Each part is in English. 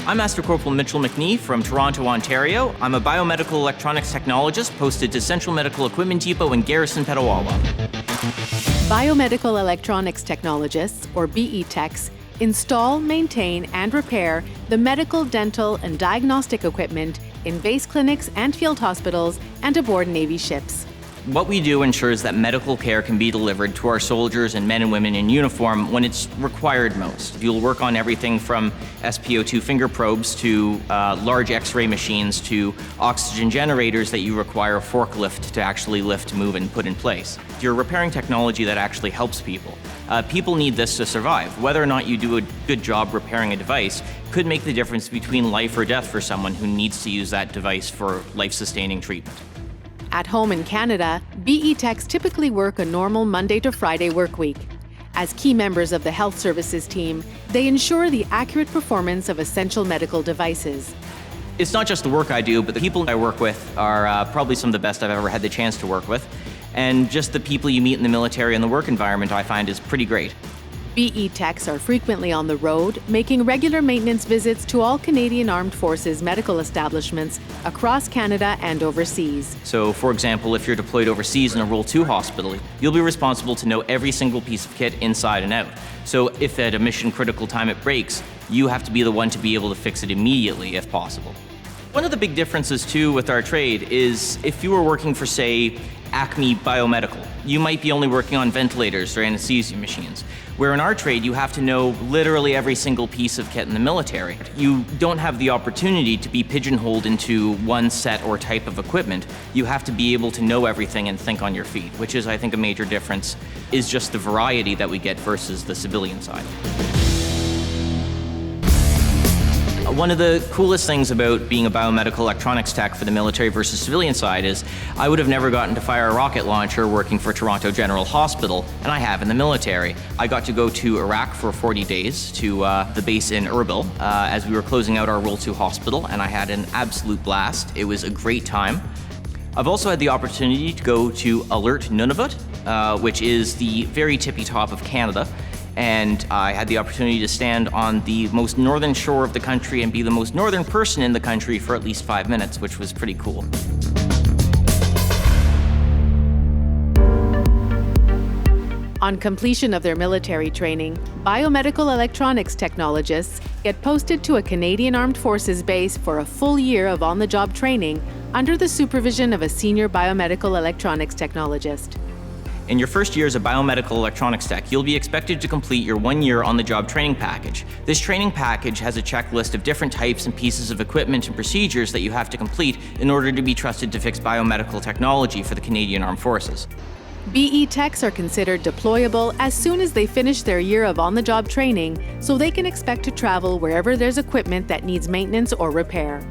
I'm Master Corporal Mitchell McNee from Toronto, Ontario. I'm a biomedical electronics technologist posted to Central Medical Equipment Depot in Garrison, Petawawa. Biomedical electronics technologists, or BE techs, install, maintain, and repair the medical, dental, and diagnostic equipment in base clinics and field hospitals and aboard Navy ships. What we do ensures that medical care can be delivered to our soldiers and men and women in uniform when it's required most. You'll work on everything from SpO2 finger probes to large X-ray machines to oxygen generators that you require a forklift to actually lift, move, and put in place. You're repairing technology that actually helps people. People need this to survive. Whether or not you do a good job repairing a device could make the difference between life or death for someone who needs to use that device for life-sustaining treatment. At home in Canada, BE techs typically work a normal Monday to Friday work week. As key members of the health services team, they ensure the accurate performance of essential medical devices. It's not just the work I do, but the people I work with are probably some of the best I've ever had the chance to work with. And just the people you meet in the military and the work environment I find is pretty great. BE techs are frequently on the road, making regular maintenance visits to all Canadian Armed Forces medical establishments across Canada and overseas. So, for example, if you're deployed overseas in a Role 2 hospital, you'll be responsible to know every single piece of kit inside and out. So if at a mission-critical time it breaks, you have to be the one to be able to fix it immediately if possible. One of the big differences, too, with our trade is if you were working for, say, Acme Biomedical, you might be only working on ventilators or anesthesia machines, where in our trade you have to know literally every single piece of kit in the military. You don't have the opportunity to be pigeonholed into one set or type of equipment. You have to be able to know everything and think on your feet, which is, I think, a major difference, is just the variety that we get versus the civilian side. One of the coolest things about being a biomedical electronics tech for the military versus civilian side is I would have never gotten to fire a rocket launcher working for Toronto General Hospital, and I have in the military. I got to go to Iraq for 40 days to the base in Erbil as we were closing out our Role 2 hospital, and I had an absolute blast. It was a great time. I've also had the opportunity to go to Alert Nunavut, which is the very tippy top of Canada. And I had the opportunity to stand on the most northern shore of the country and be the most northern person in the country for at least 5 minutes, which was pretty cool. On completion of their military training, biomedical electronics technologists get posted to a Canadian Armed Forces base for a full year of on-the-job training under the supervision of a senior biomedical electronics technologist. In your first year as a biomedical electronics tech, you'll be expected to complete your 1-year on-the-job training package. This training package has a checklist of different types and pieces of equipment and procedures that you have to complete in order to be trusted to fix biomedical technology for the Canadian Armed Forces. BE techs are considered deployable as soon as they finish their year of on-the-job training, so they can expect to travel wherever there's equipment that needs maintenance or repair.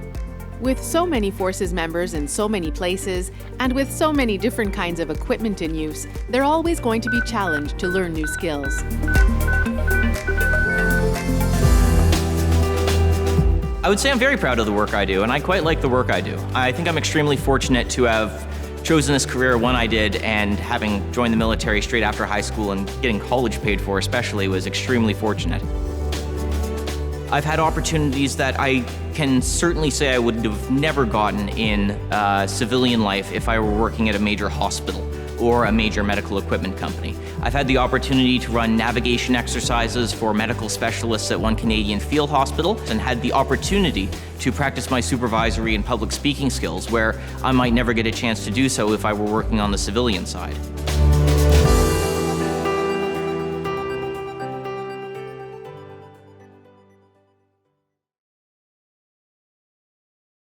With so many forces members in so many places, and with so many different kinds of equipment in use, they're always going to be challenged to learn new skills. I would say I'm very proud of the work I do, and I quite like the work I do. I think I'm extremely fortunate to have chosen this career when I did, and having joined the military straight after high school and getting college paid for especially was extremely fortunate. I've had opportunities that I can certainly say I would have never gotten in civilian life if I were working at a major hospital or a major medical equipment company. I've had the opportunity to run navigation exercises for medical specialists at one Canadian field hospital, and had the opportunity to practice my supervisory and public speaking skills, where I might never get a chance to do so if I were working on the civilian side.